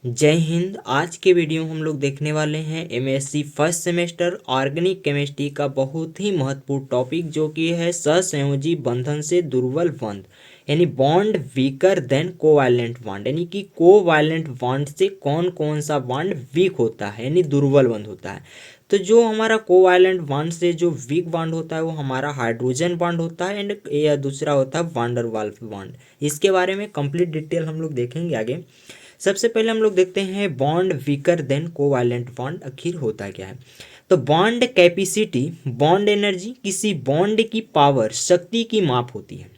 जय हिंद। आज के वीडियो में हम लोग देखने वाले हैं MSc first semester organic chemistry का बहुत ही महत्वपूर्ण टॉपिक जो कि है सहसंयोजी बंधन से दुर्बल बंध यानी bond weaker then covalent bond, यानी कि कोवैलेंट बॉन्ड से कौन कौन सा बॉन्ड वीक होता है यानी दुर्बल बंध होता है। तो जो हमारा कोवैलेंट बॉन्ड से जो वीक बॉन्ड होता है वो हमारा हाइड्रोजन बॉन्ड होता है एंड दूसरा होता है वान डेर वाल्स बॉन्ड। इसके बारे में कंप्लीट डिटेल हम लोग देखेंगे आगे। सबसे पहले हम लोग देखते हैं bond weaker then covalent bond आखिर होता क्या है। तो बॉन्ड कैपेसिटी, बॉन्ड एनर्जी किसी बॉन्ड की पावर, शक्ति की माप होती है।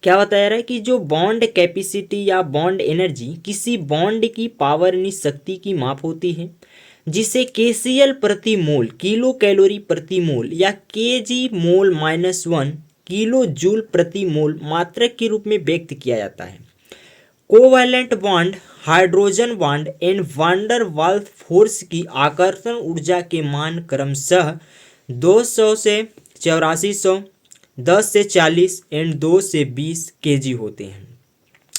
क्या बताया रहा है कि जो बॉन्ड कैपेसिटी या बॉन्ड एनर्जी किसी बॉन्ड की पावर यानी शक्ति की माप होती है, जिसे केसीएल प्रति मोल, किलो कैलोरी प्रति मोल या केजी मोल -1 किलो जूल प्रति मोल मात्रक के रूप में व्यक्त किया जाता है। Covalent bond, hydrogen bond and van der Waals force की आकर्षण ऊर्जा के मान क्रमशः 200 से 8400, 10 से 40 एंड 2 से 20 केजी होते हैं।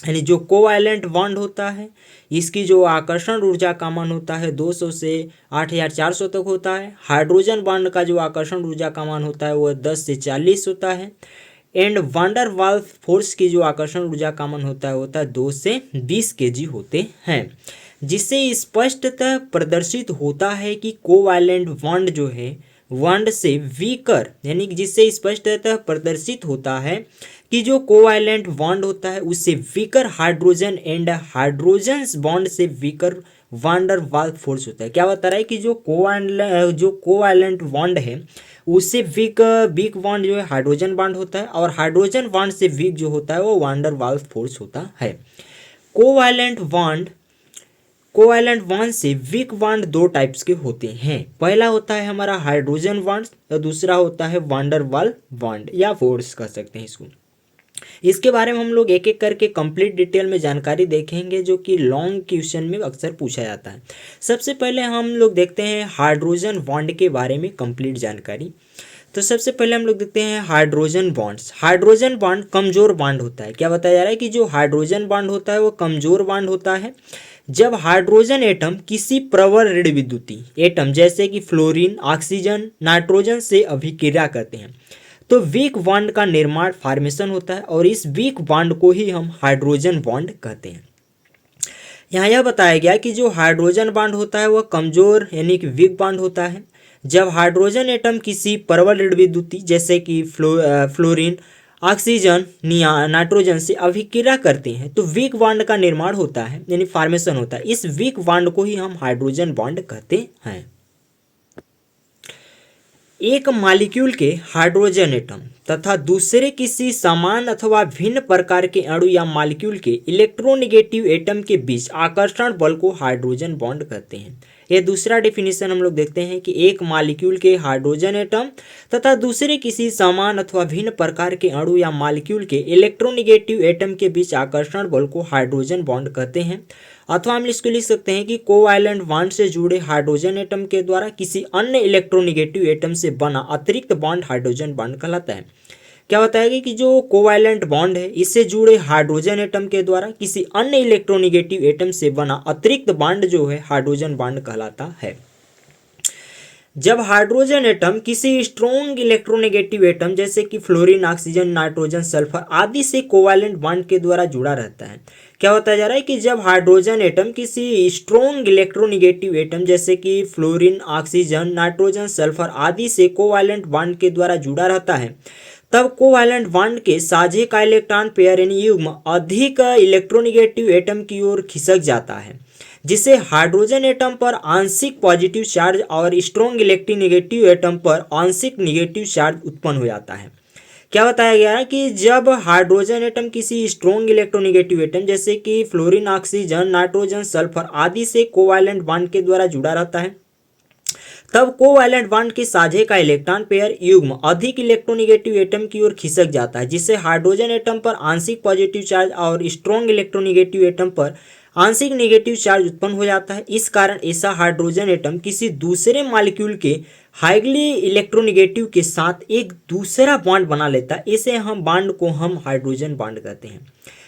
यानी जो कोवैलेंट बॉन्ड होता है इसकी जो आकर्षण ऊर्जा का मान होता है 200 से 8400 तक होता है। हाइड्रोजन बॉन्ड का जो आकर्षण ऊर्जा का मान होता है वह 10 से 40 होता है and van der Waals force की जो आकर्षण ऊर्जा का मान होता है 2 से 20 केजी होते हैं, जिससे स्पष्टतः प्रदर्शित होता है कि कोवैलेंट बॉन्ड जो है बॉन्ड से वीकर, यानी जिससे स्पष्टतः प्रदर्शित होता है कि जो कोवैलेंट बॉन्ड होता है उससे weaker hydrogen and hydrogen bond से वीकर वान डेर वाल्स फोर्स होता है। क्या बता रहा है कि जो कोवैलेंट बॉन्ड है उससे वीक बॉन्ड जो है हाइड्रोजन बॉन्ड होता है और हाइड्रोजन बॉन्ड से वीक जो होता है वो वान डेर वाल्स फोर्स होता है। कोवैलेंट बॉन्ड से वीक बॉन्ड दो टाइप्स के होते हैं। पहला होता है हमारा हाइड्रोजन बॉन्ड और दूसरा होता है वान डेर वाल्स बॉन्ड या फोर्स कह सकते हैं इसको। इसके बारे में हम लोग एक एक करके कंप्लीट डिटेल में जानकारी देखेंगे जो कि लॉन्ग क्वेश्चन में अक्सर पूछा जाता है। सबसे पहले हम लोग देखते हैं हाइड्रोजन बॉन्ड के बारे में कंप्लीट जानकारी। तो सबसे पहले हम लोग देखते हैं हाइड्रोजन बॉन्ड्स। हाइड्रोजन बॉन्ड कमजोर बॉन्ड होता है। क्या बताया जा रहा है कि जो हाइड्रोजन बॉन्ड होता है वो कमजोर बॉन्ड होता है जब हाइड्रोजन एटम किसी प्रबल ऋण विद्युतीय एटम जैसे कि फ्लोरीन, ऑक्सीजन, नाइट्रोजन से अभिक्रिया करते हैं तो वीक बॉन्ड का निर्माण फॉर्मेशन होता है और इस वीक बॉन्ड को ही हम हाइड्रोजन बॉन्ड कहते हैं। यहाँ यह बताया गया कि जो हाइड्रोजन बॉन्ड होता है वह कमजोर यानी कि वीक बॉन्ड होता है जब हाइड्रोजन एटम किसी प्रबल ऋण विद्युतीय जैसे कि फ्लोरीन, ऑक्सीजन, नाइट्रोजन से अभिक्रिया करते हैं तो वीक बॉन्ड का निर्माण होता है यानी फॉर्मेशन होता है। इस वीक बॉन्ड को ही हम हाइड्रोजन बॉन्ड कहते हैं। एक मॉलिक्यूल के हाइड्रोजन एटम तथा दूसरे किसी समान अथवा भिन्न प्रकार के अणु या मॉलिक्यूल के इलेक्ट्रोनेगेटिव एटम के बीच आकर्षण बल को हाइड्रोजन बॉन्ड कहते हैं। यह दूसरा डेफिनेशन हम लोग देखते हैं कि एक मॉलिक्यूल के हाइड्रोजन एटम तथा दूसरे किसी समान अथवा भिन्न प्रकार के अणु या मॉलिक्यूल के इलेक्ट्रोनेगेटिव एटम के बीच आकर्षण बल को हाइड्रोजन बॉन्ड कहते हैं। अथवा हम इसको लिख सकते हैं कि कोवैलेंट बॉन्ड से जुड़े हाइड्रोजन एटम के द्वारा किसी अन्य इलेक्ट्रोनेगेटिव एटम से बना अतिरिक्त बॉन्ड हाइड्रोजन बॉन्ड कहलाता है। क्या बताया कि जो कोवैलेंट बॉन्ड है इससे जुड़े हाइड्रोजन एटम के द्वारा किसी अन्य इलेक्ट्रोनेगेटिव एटम से बना अतिरिक्त बॉन्ड जो है हाइड्रोजन बॉन्ड कहलाता है। जब हाइड्रोजन एटम किसी स्ट्रॉन्ग इलेक्ट्रोनेगेटिव एटम जैसे कि फ्लोरीन, ऑक्सीजन, नाइट्रोजन, सल्फर आदि से कोवैलेंट बॉन्ड के द्वारा जुड़ा रहता है। क्या बताया जा रहा है कि जब हाइड्रोजन एटम किसी स्ट्रॉन्ग इलेक्ट्रोनेगेटिव एटम जैसे कि फ्लोरीन, ऑक्सीजन, नाइट्रोजन, सल्फर आदि से कोवैलेंट बॉन्ड के द्वारा जुड़ा रहता है तब कोवैलेंट बॉन्ड के साझे का इलेक्ट्रॉन पेयर यानी युग्म अधिक इलेक्ट्रोनेगेटिव एटम की ओर खिसक जाता है, जिससे हाइड्रोजन एटम पर आंशिक पॉजिटिव चार्ज और स्ट्रॉन्ग इलेक्ट्रोनेगेटिव एटम पर आंशिक नेगेटिव चार्ज उत्पन्न हो जाता है। क्या बताया गया है कि जब हाइड्रोजन एटम किसी स्ट्रॉन्ग इलेक्ट्रोनेगेटिव एटम जैसे कि फ्लोरीन, ऑक्सीजन, नाइट्रोजन, सल्फर आदि से कोवैलेंट बॉन्ड के द्वारा जुड़ा रहता है तब कोवैलेंट बॉन्ड के साझे का इलेक्ट्रॉन पेयर युग्म अधिक इलेक्ट्रोनेगेटिव एटम की ओर खिसक जाता है, जिससे हाइड्रोजन एटम पर आंशिक पॉजिटिव चार्ज और स्ट्रॉन्ग इलेक्ट्रोनेगेटिव एटम पर आंशिक नेगेटिव चार्ज उत्पन्न हो जाता है। इस कारण ऐसा हाइड्रोजन एटम किसी दूसरे मॉलिक्यूल के हाईली इलेक्ट्रोनेगेटिव के साथ एक दूसरा बॉन्ड बना लेता है। इसे हम बॉन्ड को हम हाइड्रोजन बॉन्ड कहते हैं।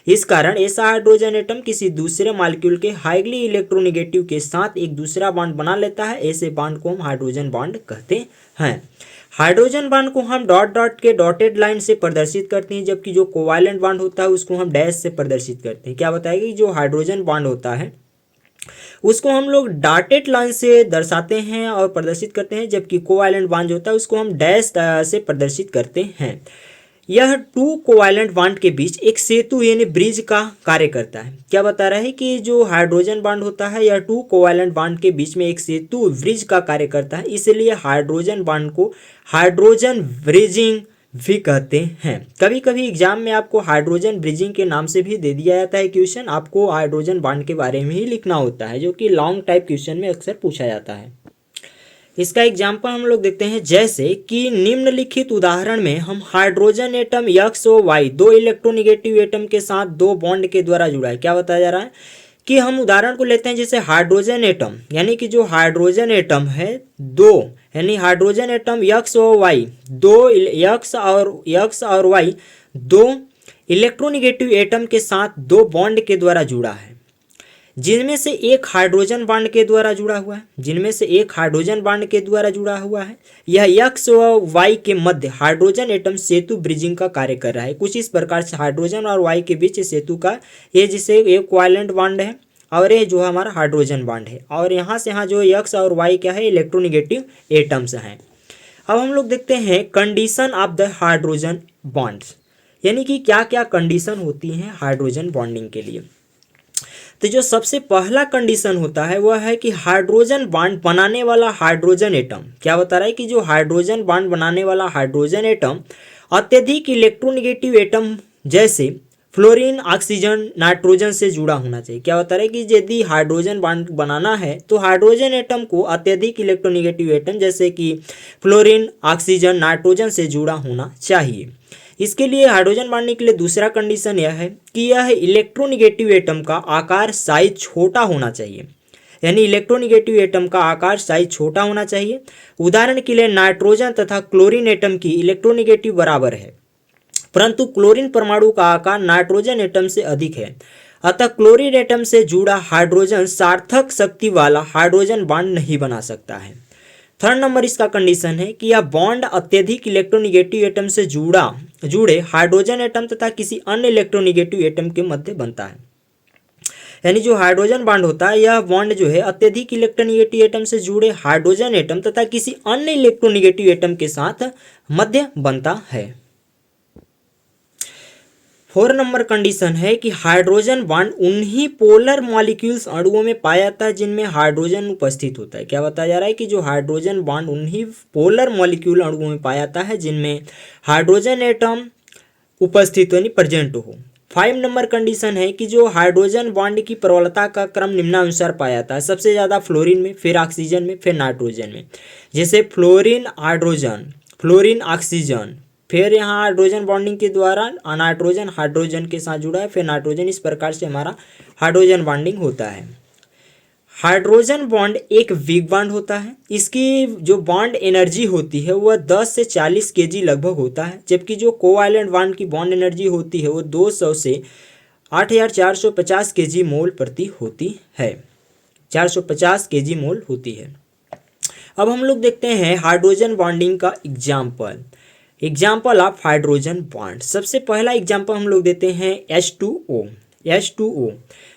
इस कारण ऐसा हाइड्रोजन एटम किसी दूसरे मॉलिक्यूल के हाईली इलेक्ट्रोनेगेटिव के साथ एक दूसरा बॉन्ड बना लेता है। ऐसे बॉन्ड को हम हाइड्रोजन बॉन्ड कहते हैं। हाइड्रोजन बॉन्ड को हम डॉट डॉट के डॉटेड लाइन से प्रदर्शित करते हैं, जबकि जो कोवैलेंट बॉन्ड होता है उसको हम डैश से प्रदर्शित करते हैं। क्या बताया कि जो हाइड्रोजन बॉन्ड होता है उसको हम लोग डॉटेड लाइन से दर्शाते हैं और प्रदर्शित करते हैं, जबकि कोवैलेंट बॉन्ड होता है उसको हम डैश से प्रदर्शित करते हैं। यह टू कोवैलेंट बॉन्ड के बीच एक सेतु यानी ब्रिज का कार्य करता है। क्या बता रहा है कि जो हाइड्रोजन बॉन्ड होता है यह टू कोवैलेंट बॉन्ड के बीच में एक सेतु ब्रिज का कार्य करता है, इसलिए हाइड्रोजन बॉन्ड को हाइड्रोजन ब्रिजिंग भी कहते हैं। कभी कभी एग्जाम में आपको हाइड्रोजन ब्रिजिंग के नाम से भी दे दिया जाता है क्वेश्चन, आपको हाइड्रोजन बॉन्ड के बारे में ही लिखना होता है, जो कि लॉन्ग टाइप क्वेश्चन में अक्सर पूछा जाता है। इसका एग्जाम्पल हम लोग देखते हैं, जैसे कि निम्नलिखित उदाहरण में हम हाइड्रोजन एटम X और Y दो इलेक्ट्रोनेगेटिव एटम के साथ दो बॉन्ड के द्वारा जुड़ा है। क्या बताया जा रहा है कि हम उदाहरण को लेते हैं, जैसे हाइड्रोजन एटम यानी कि जो हाइड्रोजन एटम है दो, यानी हाइड्रोजन एटम X और Y दो X और Y दो इलेक्ट्रोनेगेटिव एटम के साथ दो बॉन्ड के द्वारा जुड़ा है, जिनमें से एक हाइड्रोजन बॉन्ड के द्वारा जुड़ा हुआ है। यह X और Y के मध्य हाइड्रोजन एटम सेतु ब्रिजिंग का कार्य कर रहा है। कुछ इस प्रकार से हाइड्रोजन और Y के बीच सेतु का ये जिसे एक कोवैलेंट बॉन्ड है और ये जो हमारा हाइड्रोजन बॉन्ड है, और यहाँ से यहाँ जो X और Y क्या है इलेक्ट्रोनेगेटिव एटम्स हैं। अब हम लोग देखते हैं condition of the hydrogen bonds, यानी कि क्या क्या कंडीशन होती हैं हाइड्रोजन बॉन्डिंग के लिए। तो जो सबसे पहला कंडीशन होता है वह है कि हाइड्रोजन बॉन्ड बनाने वाला हाइड्रोजन एटम, क्या बता रहा है कि जो हाइड्रोजन बॉन्ड बनाने वाला हाइड्रोजन एटम अत्यधिक इलेक्ट्रोनेगेटिव एटम जैसे फ्लोरीन, ऑक्सीजन, नाइट्रोजन से जुड़ा होना चाहिए। क्या बता रहा है कि यदि हाइड्रोजन बॉन्ड बनाना है तो हाइड्रोजन एटम को अत्यधिक इलेक्ट्रोनेगेटिव एटम जैसे कि फ्लोरीन, ऑक्सीजन, नाइट्रोजन से जुड़ा होना चाहिए। इसके लिए हाइड्रोजन बॉन्डिंग के लिए दूसरा कंडीशन यह है कि यह इलेक्ट्रोनेगेटिव एटम का आकार साइज छोटा होना चाहिए, यानी इलेक्ट्रोनेगेटिव एटम का आकार साइज छोटा होना चाहिए। उदाहरण के लिए नाइट्रोजन तथा क्लोरीन एटम की इलेक्ट्रोनेगेटिव बराबर है, परंतु क्लोरीन परमाणु का आकार नाइट्रोजन एटम से अधिक है, अतः क्लोरीन एटम से जुड़ा हाइड्रोजन सार्थक शक्ति वाला हाइड्रोजन बॉन्ड नहीं बना सकता है। थर्ड नंबर इसका कंडीशन है कि यह बॉन्ड अत्यधिक इलेक्ट्रोनेगेटिव एटम से जुड़े हाइड्रोजन एटम तथा किसी अन्य इलेक्ट्रोनेगेटिव एटम के मध्य बनता है। यानी जो हाइड्रोजन बॉन्ड होता है यह बॉन्ड जो है अत्यधिक इलेक्ट्रोनेगेटिव एटम से जुड़े हाइड्रोजन एटम तथा किसी अन्य इलेक्ट्रोनेगेटिव एटम के साथ मध्य बनता है। 4 नंबर कंडीशन है कि हाइड्रोजन बॉन्ड उन्हीं पोलर मॉलिक्यूल्स अणुओं में पाया जाता है जिनमें हाइड्रोजन उपस्थित होता है। क्या बताया जा रहा है कि जो हाइड्रोजन बॉन्ड उन्हीं पोलर मॉलिक्यूल अणुओं में पाया जाता है जिनमें हाइड्रोजन एटम उपस्थित यानी प्रेजेंट हो। 5 नंबर कंडीशन है कि जो हाइड्रोजन बॉन्ड की प्रबलता का क्रम निम्नानुसार पाया जाता है, सबसे ज़्यादा फ्लोरीन में, फिर ऑक्सीजन में, फिर नाइट्रोजन में। जैसे फ्लोरीन हाइड्रोजन, फ्लोरीन ऑक्सीजन, फिर यहाँ हाइड्रोजन बॉन्डिंग के द्वारा नाइट्रोजन हाइड्रोजन के साथ जुड़ा है, फिर नाइट्रोजन, इस प्रकार से हमारा हाइड्रोजन बॉन्डिंग होता है। हाइड्रोजन बॉन्ड एक वीक बॉन्ड होता है, इसकी जो बॉन्ड एनर्जी होती है वह 10 से 40 kg लगभग होता है, जबकि जो कोवैलेंट बॉन्ड की बॉन्ड एनर्जी होती है वो 200 से 8450 kg मोल प्रति होती है, 450 kg मोल होती है। अब हम लोग देखते हैं हाइड्रोजन बॉन्डिंग का एग्जाम्पल ऑफ हाइड्रोजन बॉन्ड। सबसे पहला एग्जाम्पल हम लोग देते हैं H2O,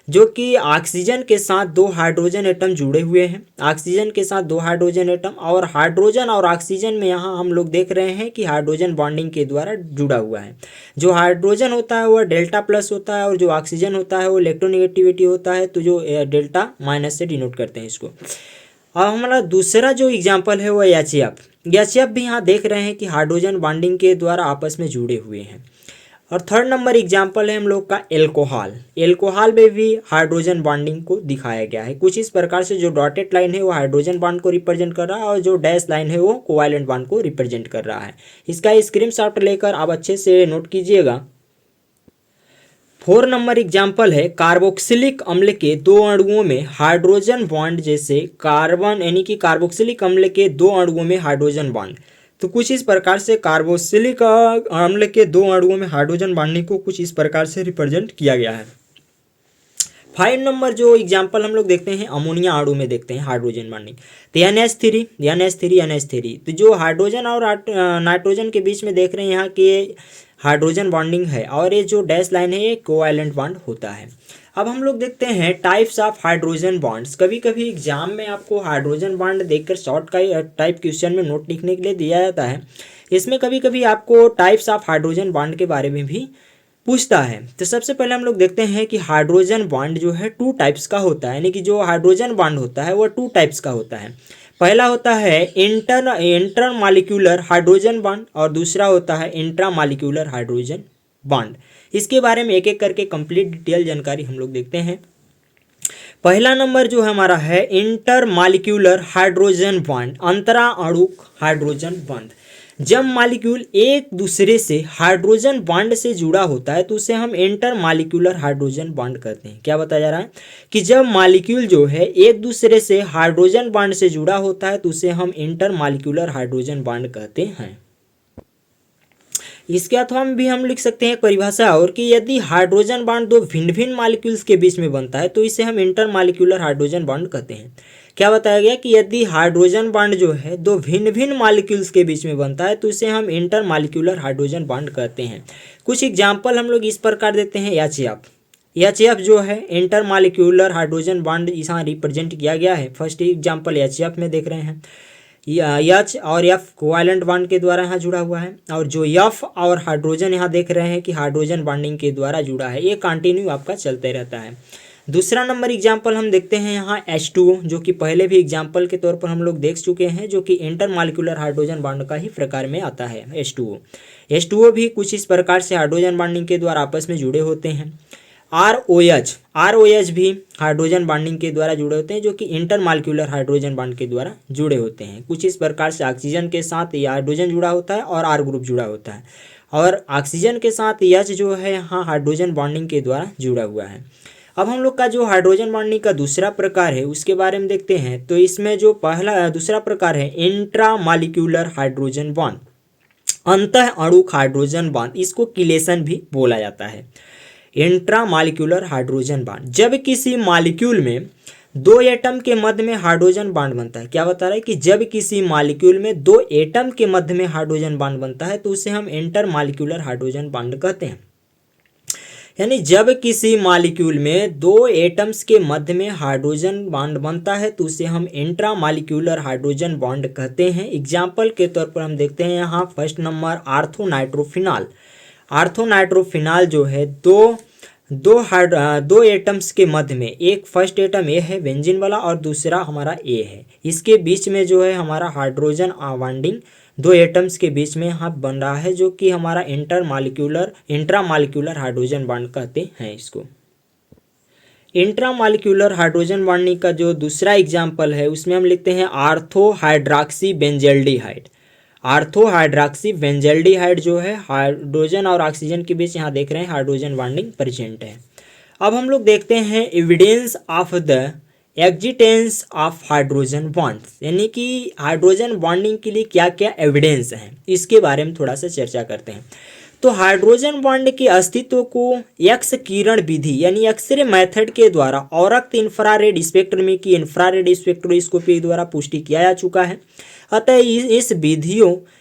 जो कि ऑक्सीजन के साथ दो हाइड्रोजन एटम जुड़े हुए हैं, ऑक्सीजन के साथ दो हाइड्रोजन एटम, और हाइड्रोजन और ऑक्सीजन में यहाँ हम लोग देख रहे हैं कि हाइड्रोजन बॉन्डिंग के द्वारा जुड़ा हुआ है। जो हाइड्रोजन होता है वह डेल्टा प्लस होता है और जो ऑक्सीजन होता है वो इलेक्ट्रोनेगेटिविटी होता है, तो जो डेल्टा माइनस से डिनोट करते हैं इसको। और हमारा दूसरा जो एग्जाम्पल है वह एच भी यहाँ देख रहे हैं कि हाइड्रोजन बॉन्डिंग के द्वारा आपस में जुड़े हुए हैं। और थर्ड नंबर एग्जाम्पल है हम लोग का एल्कोहल में भी हाइड्रोजन बॉन्डिंग को दिखाया गया है। कुछ इस प्रकार से जो डॉटेड लाइन है वो हाइड्रोजन बॉन्ड को रिप्रेजेंट कर रहा है और जो डैश लाइन है वो कोवैलेंट बॉन्ड को रिप्रेजेंट कर रहा है। इसका स्क्रीनशॉट लेकर आप अच्छे से नोट कीजिएगा। 4 नंबर एग्जाम्पल है कार्बोक्सिलिक अम्ल के दो अणुओं में हाइड्रोजन बॉन्ड, जैसे कार्बन यानी कि कार्बोक्सिलिक अम्ल के दो अणुओं में हाइड्रोजन बॉन्ड, तो कुछ इस प्रकार से कार्बोक्सिलिक अम्ल के दो अणुओं में हाइड्रोजन बॉन्डिंग को कुछ इस प्रकार से रिप्रेजेंट किया गया है। 5 नंबर जो एग्जाम्पल हम लोग देखते हैं अमोनिया अणु में देखते हैं हाइड्रोजन बॉन्डिंग। तो NH3 तो जो हाइड्रोजन और नाइट्रोजन के बीच में देख रहे हैं यहाँ कि हाइड्रोजन बॉन्डिंग है और ये जो डैश लाइन है ये कोवैलेंट बॉन्ड होता है। अब हम लोग देखते हैं टाइप्स ऑफ हाइड्रोजन बॉन्ड्स। कभी कभी एग्जाम में आपको हाइड्रोजन बॉन्ड देखकर शॉर्ट का टाइप क्वेश्चन में नोट लिखने के लिए दिया जाता है। इसमें कभी कभी आपको टाइप्स ऑफ हाइड्रोजन बॉन्ड के बारे में भी पूछता है। तो सबसे पहले हम लोग देखते हैं कि हाइड्रोजन बॉन्ड जो है 2 टाइप्स का होता है, यानी कि जो हाइड्रोजन बॉन्ड होता है वो 2 टाइप्स का होता है। पहला होता है इंटर मॉलिक्यूलर हाइड्रोजन बॉन्ड और दूसरा होता है इंट्रा मॉलिक्यूलर हाइड्रोजन बॉन्ड। इसके बारे में एक एक करके कंप्लीट डिटेल जानकारी हम लोग देखते हैं। पहला नंबर जो हमारा है इंटर मॉलिक्यूलर हाइड्रोजन बॉन्ड, अंतरा अणुक हाइड्रोजन बॉन्ड। जब मॉलिक्यूल एक दूसरे से हाइड्रोजन बॉन्ड से जुड़ा होता है तो उसे हम इंटर मॉलिक्यूलर हाइड्रोजन बॉन्ड कहते हैं। क्या बताया जा रहा है कि जब मॉलिक्यूल जो है एक दूसरे से हाइड्रोजन बॉन्ड से जुड़ा होता है तो उसे हम इंटर मॉलिक्यूलर हाइड्रोजन बॉन्ड कहते हैं। इसके अथवा में भी हम लिख सकते हैं परिभाषा और कि यदि हाइड्रोजन बॉन्ड दो भिन्न भिन्न मॉलिक्यूल्स के बीच में बनता है तो इसे हम इंटर मॉलिक्यूलर हाइड्रोजन बॉन्ड कहते हैं। क्या बताया गया कि यदि हाइड्रोजन बॉन्ड जो है दो भिन्न भिन्न मॉलिक्यूल्स के बीच में बनता है तो इसे हम इंटर मॉलिक्यूलर हाइड्रोजन बॉन्ड कहते हैं। कुछ एग्जाम्पल हम लोग इस प्रकार देते हैं। एच जो है इंटर मॉलिक्यूलर हाइड्रोजन बॉन्ड यहाँ रिप्रेजेंट किया गया है। फर्स्ट एग्जाम्पल एच में देख रहे हैं, एच और एफ कोवैलेंट बॉन्ड के द्वारा यहाँ जुड़ा हुआ है और जो एफ और हाइड्रोजन यहाँ देख रहे हैं कि हाइड्रोजन बॉन्डिंग के द्वारा जुड़ा है। ये कंटिन्यू आपका चलते रहता है। दूसरा नंबर एग्जाम्पल हम देखते हैं यहाँ H2O, जो कि पहले भी एग्जाम्पल के तौर पर हम लोग देख चुके हैं, जो कि इंटर मॉलिक्यूलर हाइड्रोजन बॉन्ड का ही प्रकार में आता है। H2O भी कुछ इस प्रकार से हाइड्रोजन बॉन्डिंग के द्वारा आपस में जुड़े होते हैं। ROH भी हाइड्रोजन बॉन्डिंग के द्वारा जुड़े होते हैं, जो कि इंटर मॉलिक्यूलर हाइड्रोजन बॉन्ड के द्वारा जुड़े होते हैं। कुछ इस प्रकार से ऑक्सीजन के साथ ये हाइड्रोजन जुड़ा होता है और R ग्रुप जुड़ा होता है और ऑक्सीजन के साथ H जो है यहाँ हाइड्रोजन बॉन्डिंग के द्वारा जुड़ा हुआ है। अब हम लोग का जो हाइड्रोजन बॉन्डिंग का दूसरा प्रकार है उसके बारे में देखते हैं। तो इसमें जो दूसरा प्रकार है इंट्रा मॉलिक्यूलर हाइड्रोजन बॉन्ड, अंतः अणुक हाइड्रोजन बॉन्ड, इसको किलेशन भी बोला जाता है। इंट्रा मॉलिक्यूलर हाइड्रोजन बॉन्ड, जब किसी मॉलिक्यूल में दो एटम के मध्य में हाइड्रोजन बॉन्ड बनता है। क्या बता रहा है कि जब किसी मॉलिक्यूल में दो एटम के मध्य में हाइड्रोजन बॉन्ड बनता है तो उसे हम इंटर मॉलिक्यूलर हाइड्रोजन बॉन्ड कहते हैं। यानी जब किसी मॉलिक्यूल में दो एटम्स के मध्य में हाइड्रोजन बॉन्ड बनता है तो उसे हम इंट्रा मॉलिक्यूलर हाइड्रोजन बॉन्ड कहते हैं। एग्जाम्पल के तौर पर हम देखते हैं यहाँ फर्स्ट नंबर आर्थोनाइट्रोफिनॉल जो है दो एटम्स के मध्य में, एक फर्स्ट एटम ए है बेंजीन वाला और दूसरा हमारा ए है, इसके बीच में जो है हमारा हाइड्रोजन बॉन्डिंग दो एटम्स के बीच में यहाँ बन रहा है, जो कि हमारा इंट्रा मॉलिक्यूलर हाइड्रोजन बॉन्ड कहते हैं इसको। इंट्रा मॉलिक्यूलर हाइड्रोजन बॉन्डिंग का जो दूसरा एग्जाम्पल है उसमें हम लिखते हैं आर्थोहाइड्रॉक्सी बेंजल्डिहाइड जो है हाइड्रोजन और ऑक्सीजन के बीच यहाँ देख रहे हैं हाइड्रोजन बॉन्डिंग प्रेजेंट है। अब हम लोग देखते हैं evidence of the existence of hydrogen bond, यानी कि हाइड्रोजन बॉन्डिंग के लिए क्या क्या एविडेंस हैं इसके बारे में थोड़ा सा चर्चा करते हैं। तो हाइड्रोजन बॉन्ड के अस्तित्व को एक्स किरण विधि यानी एक्सरे मेथड के द्वारा औरक्त इंफ्रारेड स्पेक्ट्रमी की इंफ्रारेड स्पेक्ट्रोस्कोपी द्वारा पुष्टि किया जा चुका है। अतः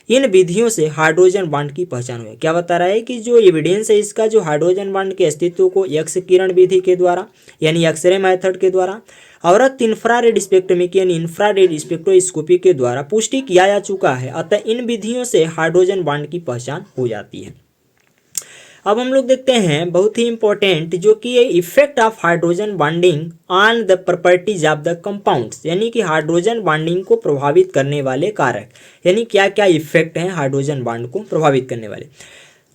इन विधियों से हाइड्रोजन बॉन्ड की पहचान हुई। क्या बता रहा है कि जो एविडेंस है इसका, जो हाइड्रोजन बॉन्ड के अस्तित्व को एक्स किरण विधि के द्वारा यानी एक्सरे मेथड के द्वारा औरत इंफ्रारेड स्पेक्ट्रमी यानी इंफ्रारेड स्पेक्ट्रोस्कोपी के द्वारा पुष्टि किया जा चुका है। अतः इन विधियों से हाइड्रोजन बॉन्ड की पहचान हो जाती है। अब हम लोग देखते हैं बहुत ही इंपॉर्टेंट, जो कि ये effect of hydrogen bonding on the properties of the compounds, यानी कि हाइड्रोजन बॉन्डिंग को प्रभावित करने वाले कारक, यानी क्या क्या इफेक्ट हैं हाइड्रोजन बॉन्ड को प्रभावित करने वाले।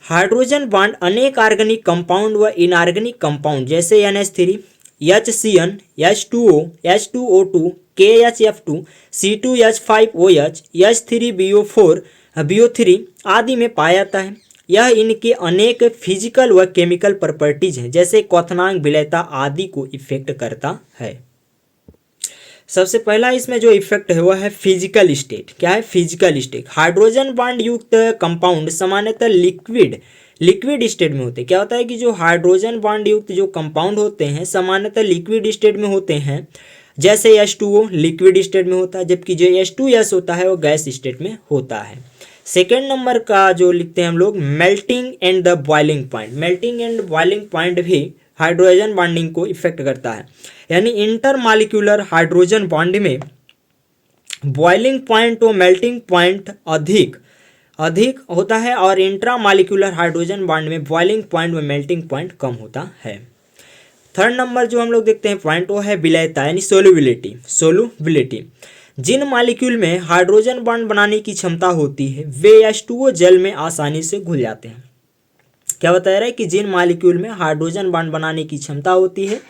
हाइड्रोजन बॉन्ड अनेक ऑर्गेनिक कंपाउंड व इनऑर्गेनिक कंपाउंड जैसे NH3, HCN, H2O, H2O2, KHF2, C2H5OH, H3BO4, आदि में पाया जाता है। यह इनके अनेक फिजिकल व केमिकल प्रॉपर्टीज हैं जैसे क्वथनांक, विलयता आदि को इफेक्ट करता है। सबसे पहला इसमें जो इफेक्ट है वह है फिजिकल स्टेट। क्या है? Physical state. हाइड्रोजन बॉन्ड युक्त कंपाउंड सामान्यतः लिक्विड स्टेट में होते हैं। क्या होता है कि जो हाइड्रोजन बॉन्ड युक्त जो कंपाउंड होते हैं सामान्यतः लिक्विड स्टेट में होते हैं। जैसे H2O लिक्विड स्टेट में होता है, जबकि जो H2S होता है वो गैस स्टेट में होता है। सेकेंड नंबर का जो लिखते हैं हम लोग melting and the boiling point. Melting and boiling point भी हाइड्रोजन बॉन्डिंग को इफेक्ट करता है। यानी इंटरमॉलिक्यूलर हाइड्रोजन बॉन्ड में बॉइलिंग पॉइंट और मेल्टिंग पॉइंट अधिक होता है और इंट्रामॉलिक्यूलर हाइड्रोजन बॉन्ड में बॉइलिंग पॉइंट व मेल्टिंग पॉइंट कम होता है। थर्ड नंबर जो हम लोग देखते हैं पॉइंट वो है विलयता यानी सोलुबिलिटी। जिन मॉलिक्यूल में हाइड्रोजन बॉन्ड बनाने की क्षमता होती है वे H2O जल में आसानी से घुल जाते हैं। क्या बताया रहा है कि जिन मॉलिक्यूल में हाइड्रोजन बॉन्ड बनाने की क्षमता होती है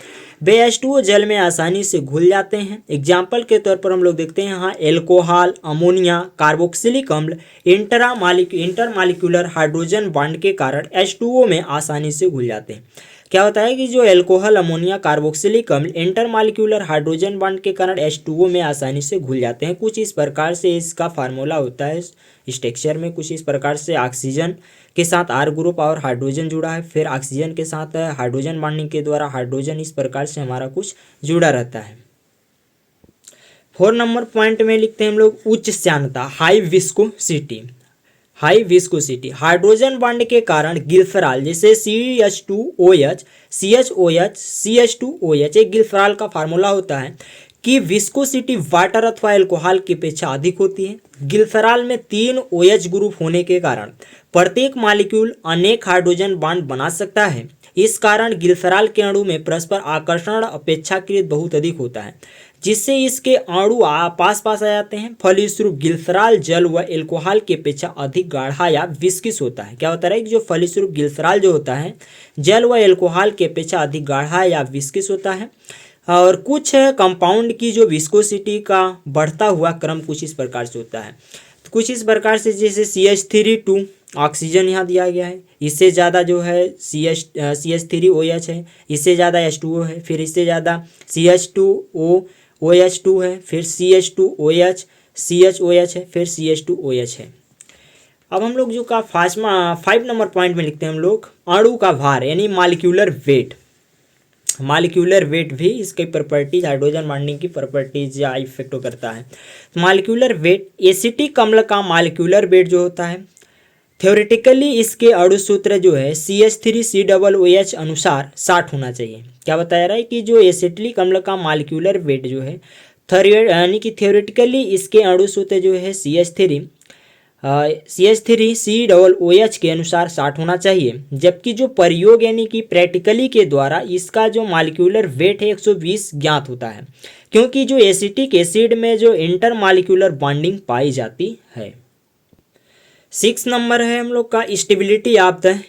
वे H2O जल में आसानी से घुल जाते हैं। एग्जाम्पल के तौर पर हम लोग देखते हैं यहाँ एल्कोहल, अमोनिया, कार्बोक्सिलिक अम्ल इंटरमॉलिक्यूलर हाइड्रोजन बॉन्ड के कारण H2O में आसानी से घुल जाते हैं। क्या होता है कि जो एल्कोहल, अमोनिया, कार्बोक्सिलिक अम्ल इंटरमॉलिक्यूलर हाइड्रोजन बॉन्ड के कारण H2O में आसानी से घुल जाते हैं। कुछ इस प्रकार से इसका फार्मूला होता है स्ट्रक्चर में। कुछ इस प्रकार से ऑक्सीजन के साथ R ग्रुप और हाइड्रोजन जुड़ा है, फिर ऑक्सीजन के साथ हाइड्रोजन बॉन्डिंग के द्वारा हाइड्रोजन, इस प्रकार से हमारा कुछ जुड़ा रहता है। 4 नंबर पॉइंट में लिखते हैं हम लोग उच्च श्यानता हाई विस्कोसिटी। हाइड्रोजन बॉन्ड के कारण गिल्फेरॉल जैसे CH2OH, CH2OH एक गिल्फेरॉल का फार्मूला होता है कि विस्कोसिटी वाटर अथवा एल्कोहल की अपेक्षा अधिक होती है। गिल्फेरॉल में 3 OH ग्रुप होने के कारण प्रत्येक मॉलिक्यूल अनेक हाइड्रोजन बॉन्ड बना सकता है। इस कारण गिल्फेरॉल के अणु में परस्पर आकर्षण अपेक्षाकृत बहुत अधिक होता है, जिससे इसके अणु पास आ जाते हैं। फलस्वरूप गिल्फेरॉल जल व एल्कोहल की अपेक्षा अधिक गाढ़ा या विस्किस होता है। क्या होता है कि जो फलस्वरूप गिल्फेरॉल जो होता है जल व एल्कोहल की अपेक्षा अधिक गाढ़ा या विस्किस होता है। और कुछ कंपाउंड की जो विस्कोसिटी का बढ़ता हुआ क्रम कुछ इस प्रकार से होता है। तो कुछ इस प्रकार से जैसे CH3 ऑक्सीजन यहाँ दिया गया है, इससे ज़्यादा जो है CH3OH है, इससे ज़्यादा H2O है, फिर इससे ज़्यादा CH2OH2 है, फिर CH2OH, CHOH है, फिर CH2OH है। अब हम लोग जो का 5 नंबर पॉइंट में लिखते हैं हम लोग अणु का भार यानी मॉलिक्यूलर वेट भी इसकी प्रॉपर्टीज हाइड्रोजन बॉन्डिंग की प्रॉपर्टीज या इफेक्ट करता है। मॉलिक्यूलर वेट एसिटिक अम्ल का मॉलिक्यूलर वेट जो होता है थ्योरेटिकली इसके अणु सूत्र जो है CH3COOH अनुसार 60 होना चाहिए। क्या बताया रहा है कि जो एसिटिक अम्ल का मॉलिक्यूलर वेट जो है यानी कि थ्योरेटिकली इसके अणु सूत्र जो है CH3COOH के अनुसार 60 होना चाहिए, जबकि जो प्रयोग यानी कि प्रैक्टिकली के द्वारा इसका जो मॉलिक्यूलर वेट है 120 ज्ञात होता है, क्योंकि जो एसिटिक एसिड में जो इंटरमॉलिक्यूलर बॉन्डिंग पाई जाती है। 6 नंबर है हम लोग का स्टेबिलिटी ऑफ द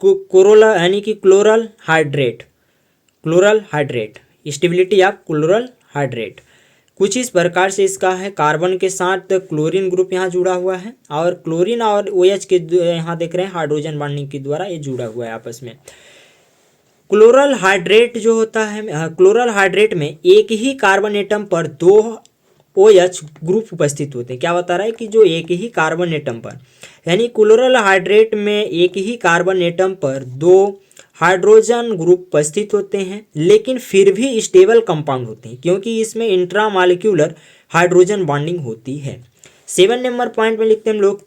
क्लोरल यानी कि chloral hydrate stability of chloral hydrate कुछ इस प्रकार से इसका है। कार्बन के साथ क्लोरीन ग्रुप यहाँ जुड़ा हुआ है और क्लोरीन और OH के यहाँ देख रहे हैं हाइड्रोजन बॉन्डिंग के द्वारा ये जुड़ा हुआ है आपस में। क्लोरल हाइड्रेट जो होता है क्लोरल हाइड्रेट में एक ही कार्बन एटम पर 2 OH ग्रुप उपस्थित होते हैं। क्या बता रहा है कि जो एक ही कार्बन एटम पर यानी क्लोरल हाइड्रेट में एक ही कार्बन एटम पर 2 हाइड्रोजन ग्रुप उपस्थित होते हैं, लेकिन फिर भी स्टेबल कंपाउंड होते हैं क्योंकि इसमें इंट्रामॉलिक्यूलर हाइड्रोजन बॉन्डिंग होती है। 7 नंबर पॉइंट में लिखते हैं हम लोग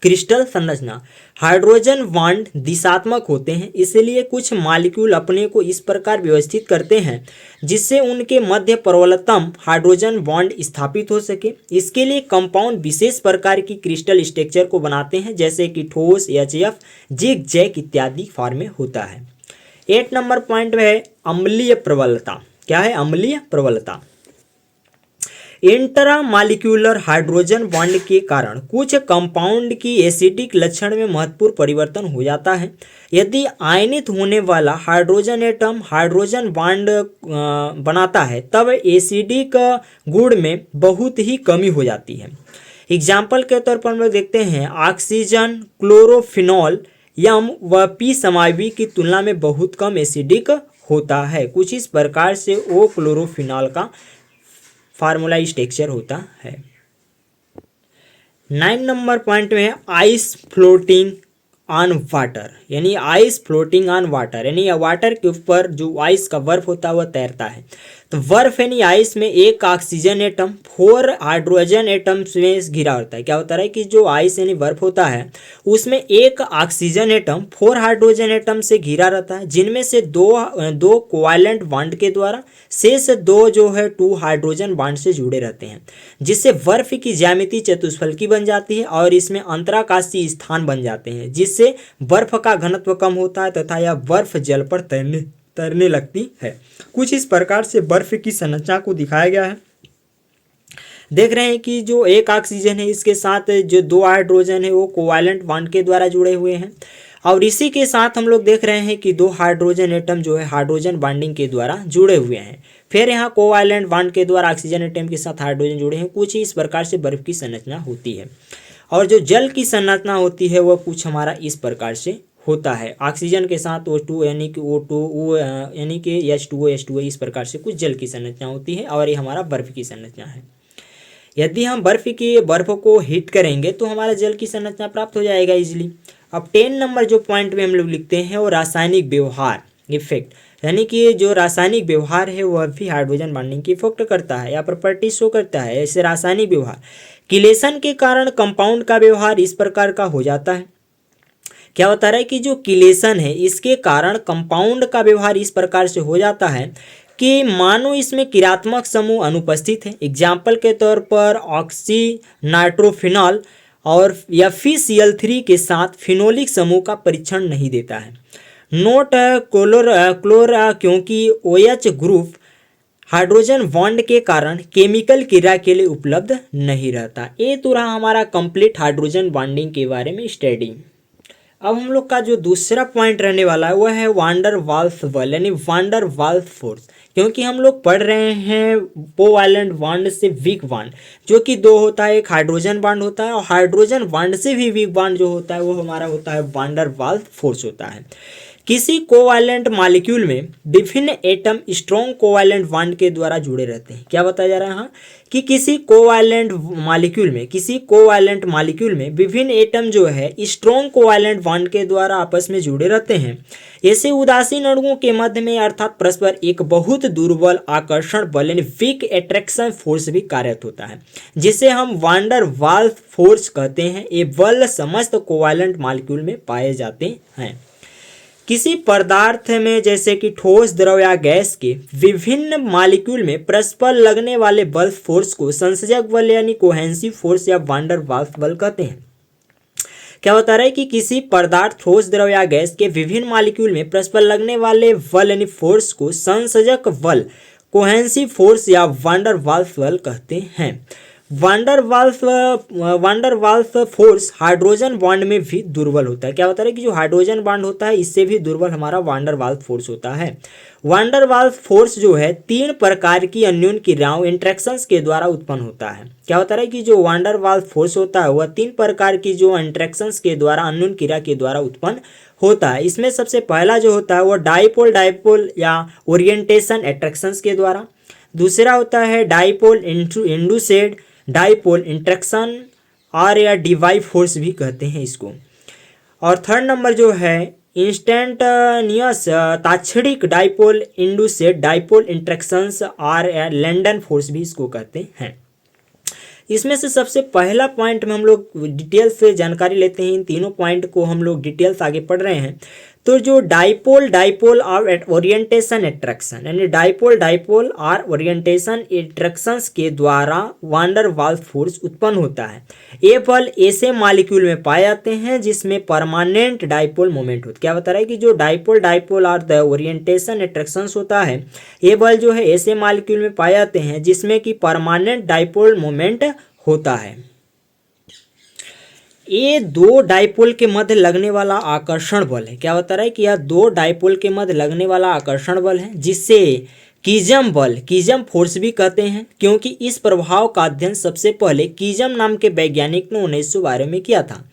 क्रिस्टल संरचना हाइड्रोजन बॉन्ड दिशात्मक होते हैं, इसलिए कुछ मॉलिक्यूल अपने को इस प्रकार व्यवस्थित करते हैं जिससे उनके मध्य प्रबलतम हाइड्रोजन बॉन्ड स्थापित हो सके। इसके लिए कंपाउंड विशेष प्रकार की क्रिस्टल स्ट्रक्चर को बनाते हैं, जैसे कि ठोस, HF, जिग जैग इत्यादि फॉर्म में होता है। 8 नंबर पॉइंट में है अम्लीय प्रबलता। क्या है? अम्लीय प्रबलता। इंटरामॉलिक्यूलर हाइड्रोजन बॉन्ड के कारण कुछ कंपाउंड की एसिडिक लक्षण में महत्वपूर्ण परिवर्तन हो जाता है। यदि आयनित होने वाला हाइड्रोजन एटम हाइड्रोजन बॉन्ड बनाता है तब एसिडिक गुण में बहुत ही कमी हो जाती है। एग्जाम्पल के तौर पर हम लोग देखते हैं ऑक्सीजन, क्लोरोफिनॉल, यम व P समावी की तुलना में बहुत कम एसिडिक होता है। कुछ इस प्रकार से ओ क्लोरोफिनॉल का फार्मूला स्ट्रक्चर होता है। 9 नंबर पॉइंट में है आइस फ्लोटिंग ऑन वाटर, यानी आइस फ्लोटिंग ऑन वाटर, यानी वाटर के ऊपर जो आइस का बर्फ होता है वह तैरता है। तो बर्फ यानी आइस में एक ऑक्सीजन एटम 4 हाइड्रोजन एटम्स में घिरा होता है। क्या होता है कि जो आइस यानी बर्फ होता है उसमें एक ऑक्सीजन एटम 4 हाइड्रोजन एटम से घिरा रहता है, जिनमें से दो कोवैलेंट बॉन्ड के द्वारा, शेष 2 जो है 2 हाइड्रोजन बॉन्ड से जुड़े रहते हैं, जिससे बर्फ की ज्यामिति चतुष्फलकी बन जाती है और इसमें अंतराकाशीय स्थान बन जाते हैं, जिससे बर्फ का घनत्व कम होता है तथा यह बर्फ जल पर तैरने लगती है। कुछ इस प्रकार से बर्फ की संरचना को दिखाया गया है। देख रहे हैं कि जो एक ऑक्सीजन है इसके साथ जो 2 हाइड्रोजन है वो कोवैलेंट बॉन्ड के द्वारा जुड़े हुए हैं, और इसी के साथ हम लोग देख रहे हैं कि 2 हाइड्रोजन एटम जो है हाइड्रोजन बॉन्डिंग के द्वारा जुड़े हुए हैं। फिर यहाँ कोवैलेंट बॉन्ड के द्वारा ऑक्सीजन एटम के साथ हाइड्रोजन जुड़े हैं। कुछ इस प्रकार से बर्फ की संरचना होती है। और जो जल की संरचना होती है वह कुछ हमारा इस प्रकार से होता है। ऑक्सीजन के साथ O2 यानी कि O2 यानी कि H2O इस प्रकार से कुछ जल की संरचना होती है, और ये हमारा बर्फ की संरचना है। यदि हम बर्फ को हीट करेंगे तो हमारा जल की संरचना प्राप्त हो जाएगा इजीली। अब 10 नंबर जो पॉइंट में हम लोग लिखते हैं वो रासायनिक व्यवहार इफेक्ट, यानी कि जो रासायनिक व्यवहार है वह भी हाइड्रोजन बॉन्डिंग की इफेक्ट करता है या प्रॉपर्टी शो करता है। ऐसे रासायनिक व्यवहार किलेशन के कारण कंपाउंड का व्यवहार इस प्रकार का हो जाता है। क्या बता रहा है कि जो किलेशन है इसके कारण कंपाउंड का व्यवहार इस प्रकार से हो जाता है कि मानो इसमें किरात्मक समूह अनुपस्थित है। एग्जाम्पल के तौर पर ऑक्सी नाइट्रोफिनॉल और या FeCl3 के साथ फिनोलिक समूह का परीक्षण नहीं देता है। नोट क्लोर क्योंकि OH ग्रुप हाइड्रोजन बॉन्ड के कारण केमिकल क्रिया के लिए उपलब्ध नहीं रहता। ये तो रहा हमारा कंप्लीट हाइड्रोजन बॉन्डिंग के बारे में स्टडी। अब हम लोग का जो दूसरा पॉइंट रहने वाला है वह है वांडर वाल्स बल, यानी वांडर वाल्स फोर्स। क्योंकि हम लोग पढ़ रहे हैं कोवैलेंट बॉन्ड से वीक बॉन्ड, जो कि 2 होता है, एक हाइड्रोजन बॉन्ड होता है और हाइड्रोजन बॉन्ड से भी वीक बॉन्ड जो होता है वो हमारा होता है वांडर वाल्स फोर्स होता है। किसी कोवैलेंट मॉलिक्यूल में विभिन्न एटम स्ट्रॉन्ग कोवैलेंट बॉन्ड के द्वारा जुड़े रहते हैं। क्या बताया जा रहा है यहाँ कि किसी कोवैलेंट मॉलिक्यूल में विभिन्न एटम जो है स्ट्रॉन्ग कोवैलेंट बॉन्ड के द्वारा आपस में जुड़े रहते हैं। ऐसे उदासीन अणुओं के मध्य में अर्थात परस्पर एक बहुत दुर्बल आकर्षण बल यानी वीक अट्रैक्शन फोर्स भी कार्यरत होता है, जिसे हम वांडर वाल्स फोर्स कहते हैं। ये बल समस्त कोवैलेंट मॉलिक्यूल में पाए जाते हैं। किसी पदार्थ में जैसे कि ठोस, द्रव या गैस के विभिन्न मॉलिक्यूल में परस्पर लगने वाले बल फोर्स को संसर्जक बल यानी कोहेसिव फोर्स या वांडर वाल्स बल कहते हैं। क्या बता रहा है कि किसी पदार्थ, ठोस, द्रव या गैस के विभिन्न मॉलिक्यूल में परस्पर लगने वाले बल यानी फोर्स को संसर्जक बल, कोहेसिव फोर्स या वांडर वाल्स बल कहते हैं। Van der Waals force hydrogen bond में भी दुर्बल होता है। क्या होता है कि जो हाइड्रोजन बॉन्ड होता है इससे भी दुर्बल हमारा वांडर वाल्स फोर्स होता है। वांडर वाल्स फोर्स जो है 3 प्रकार की अन्योन्य क्रियाओं इंटरेक्शंस के द्वारा उत्पन्न होता है। क्या होता है कि जो वांडर वाल्स फोर्स होता है वह 3 प्रकार की जो इंटरेक्शंस के द्वारा अन्योन्य क्रिया के द्वारा उत्पन्न होता है। इसमें सबसे पहला जो होता है वह डाइपोल या ओरिएंटेशन अट्रैक्शंस के द्वारा। दूसरा होता है डाइपोल इंडूसेड डाइपोल इंट्रैक्शन और या डिवाई फोर्स भी कहते हैं इसको। और थर्ड नंबर जो है इंस्टेंटनियस ताक्षणिक डाइपोल इंडूसेड डाइपोल इंट्रैक्शंस और या लैंडन फोर्स भी इसको कहते हैं। इसमें से सबसे पहला पॉइंट में हम लोग डिटेल से जानकारी लेते हैं। इन तीनों पॉइंट को हम लोग डिटेल्स आगे पढ़ रहे हैं। तो जो डाइपोल और ओरिएंटेशन अट्रैक्शन यानी डाइपोल और ओरिएंटेशन अट्रैक्शंस के द्वारा वांडर वाल्स फोर्स उत्पन्न होता है। ये बल ऐसे मॉलिक्यूल में पाए जाते हैं जिसमें परमानेंट डाइपोल मोमेंट होता है। क्या बता रहा है कि जो डाइपोल और द ओरिएंटेशन अट्रैक्शंस होता है ये बल जो है ऐसे मॉलिक्यूल में पाए जाते हैं जिसमें कि परमानेंट डाइपोल मोमेंट होता है। ये 2 डाइपोल के मध्य लगने वाला आकर्षण बल है। क्या बता रहा है कि यह 2 डाइपोल के मध्य लगने वाला आकर्षण बल है, जिससे कीजम फोर्स भी कहते हैं, क्योंकि इस प्रभाव का अध्ययन सबसे पहले कीजम नाम के वैज्ञानिक ने 1912 में किया था।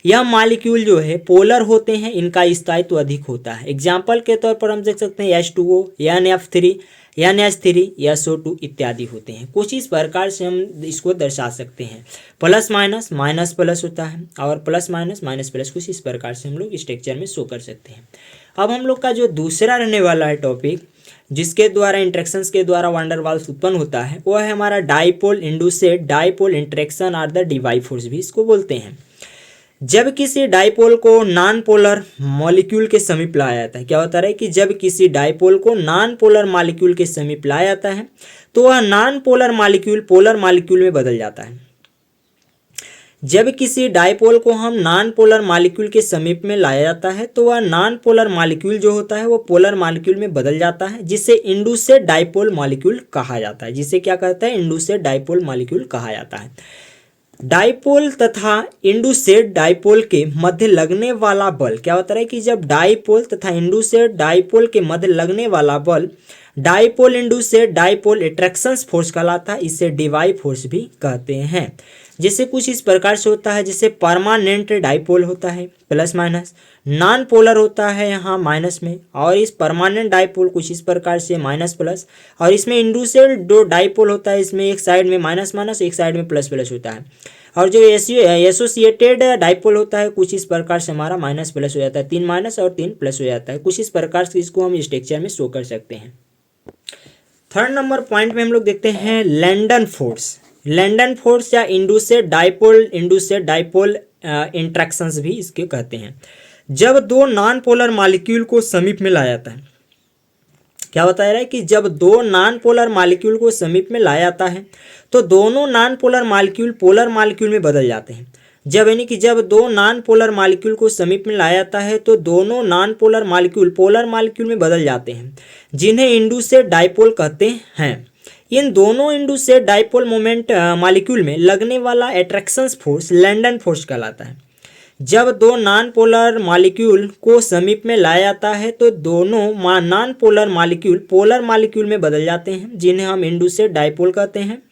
यह मॉलिक्यूल जो है पोलर होते हैं, इनका स्थायित्व अधिक होता है। एग्जाम्पल के तौर पर हम देख सकते हैं H2O, NF3, NH3, SO2 इत्यादि होते हैं। कुछ इस प्रकार से हम इसको दर्शा सकते हैं। प्लस माइनस, माइनस प्लस होता है और प्लस माइनस, माइनस प्लस, कुछ इस प्रकार से हम लोग स्ट्रक्चर में शो कर सकते हैं। अब हम लोग का जो दूसरा रहने वाला है टॉपिक, जिसके द्वारा इंटरेक्शंस के द्वारा वान डेर वाल्स उत्पन्न होता है, वो है हमारा dipole induced dipole interaction or the Debye force भी इसको बोलते हैं। जब किसी डाइपोल को नॉन पोलर मॉलिक्यूल के समीप लाया जाता है, क्या होता है कि जब किसी डाइपोल को नॉन पोलर मॉलिक्यूल के समीप लाया जाता है तो वह non polar molecule polar molecule में बदल जाता है। जब किसी डाइपोल को हम नॉन पोलर मॉलिक्यूल के समीप में लाया जाता है तो वह नॉन पोलर मॉलिक्यूल जो होता है वो पोलर मॉलिक्यूल में बदल जाता है, जिसे इंड्यूस्ड डाइपोल मॉलिक्यूल कहा जाता है। जिसे क्या कहता है? इंड्यूस्ड डाइपोल मॉलिक्यूल कहा जाता है। डाइपोल तथा इंड्यूस्ड डाइपोल के मध्य लगने वाला बल क्या होता है कि जब डाइपोल तथा इंड्यूस्ड डाइपोल के मध्य लगने वाला बल dipole induced dipole attraction force कहलाता है। इसे डिवाई फोर्स भी कहते हैं। जैसे कुछ इस प्रकार से होता है, जैसे परमानेंट डाइपोल होता है प्लस माइनस, नॉन पोलर होता है यहाँ माइनस में, और इस परमानेंट डाइपोल कुछ इस प्रकार से माइनस प्लस, और इसमें इंड्यूस्ड जो डाइपोल होता है इसमें एक साइड में माइनस माइनस, एक साइड में प्लस प्लस होता है। और जो एसोसिएटेड डाइपोल होता है कुछ इस प्रकार से हमारा माइनस प्लस हो जाता है, 3 माइनस और 3 प्लस हो जाता है। कुछ इस प्रकार से इसको हम स्ट्रक्चर में शो कर सकते हैं। थर्ड नंबर पॉइंट में हम लोग देखते हैं लैंडन फोर्स। लैंडन फोर्स या इंड्यूस्ड डाइपोल इंट्रैक्शंस भी इसके कहते हैं। जब दो नॉन पोलर मॉलिक्यूल को समीप में लाया जाता है, क्या बताया रहा है कि जब दो नॉन पोलर मॉलिक्यूल को समीप में लाया जाता है तो दोनों non polar molecule polar molecule में बदल जाते हैं। जब यानी कि जब दो नॉन पोलर मॉलिक्यूल को समीप में लाया जाता है तो दोनों non polar molecule polar molecule में बदल जाते हैं, जिन्हें इंड्यूस्ड डाइपोल कहते हैं। इन दोनों इंड्यूस्ड डाइपोल मोमेंट मॉलिक्यूल में लगने वाला अट्रैक्शन फोर्स लैंडन फोर्स कहलाता है। जब दो नॉन पोलर मॉलिक्यूल को समीप में लाया जाता है तो दोनों non polar molecule polar molecule में बदल जाते हैं, जिन्हें हम इंड्यूस्ड डाइपोल कहते हैं।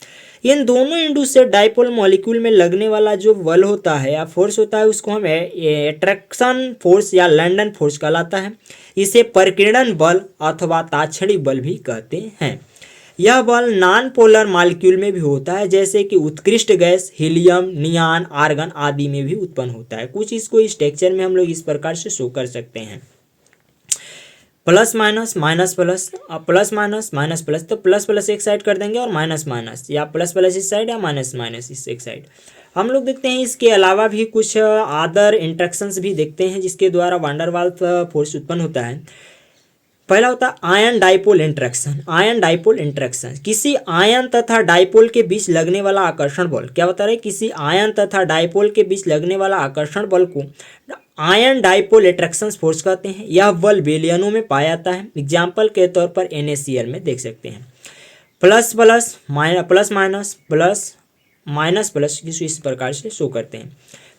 इन दोनों इंड्यूस्ड डाइपोल मॉलिक्यूल में लगने वाला जो बल होता है या फोर्स होता है उसको हम अट्रैक्शन फोर्स या लैंडन फोर्स कहलाता है। इसे परिकीर्णन बल अथवा ताक्षणिक बल भी कहते हैं। यह बल नॉन पोलर मॉलिक्यूल में भी होता है, जैसे कि उत्कृष्ट गैस हीलियम, नियान, आर्गन आदि में भी उत्पन्न होता है। कुछ इसको स्ट्रक्चर में हम लोग इस प्रकार से शो कर सकते हैं। Plus minus, minus plus, plus minus, minus plus, तो प्लस प्लस एक साइड कर देंगे और माइनस माइनस, या प्लस प्लस इस साइड या माइनस माइनस इस एक साइड। हम लोग देखते हैं इसके अलावा भी कुछ अदर इंट्रैक्शंस भी देखते हैं जिसके द्वारा वान डेर वाल्स फोर्स उत्पन्न होता है। पहला होता है ion dipole interaction. Ion dipole interaction किसी आयन तथा डाइपोल के बीच लगने वाला आकर्षण बल। क्या बता रहे? किसी आयन तथा डाइपोल के बीच लगने वाला आकर्षण बल को आयन डाइपोल अट्रैक्शन फोर्स कहते हैं। यह बल बेलियनों में पाया जाता है। एग्जाम्पल के तौर पर NaCl में देख सकते हैं। Plus plus minus, plus minus, plus minus plus, इस प्रकार से शो करते हैं।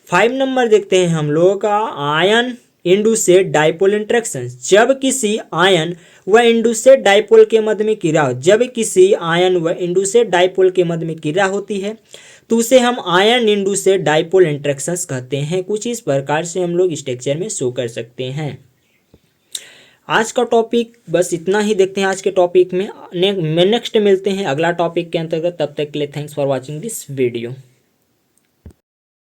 5 नंबर देखते हैं हम लोग का आयन इंड्यूस्ड डाइपोल इंट्रैक्शन। जब किसी आयन व इंड्यूस्ड डाइपोल के मध्य में क्रिया, जब किसी आयन व इंड्यूस्ड डाइपोल के मध्य में क्रिया होती है तो उसे हम आयन इंड्यूस्ड डाइपोल इंट्रैक्शंस कहते हैं। कुछ इस प्रकार से हम लोग स्ट्रक्चर में शो कर सकते हैं। आज का टॉपिक बस इतना ही देखते हैं आज के टॉपिक में। नेक्स्ट मिलते हैं अगला टॉपिक के अंतर्गत। तब तक के लिए thanks for watching this video.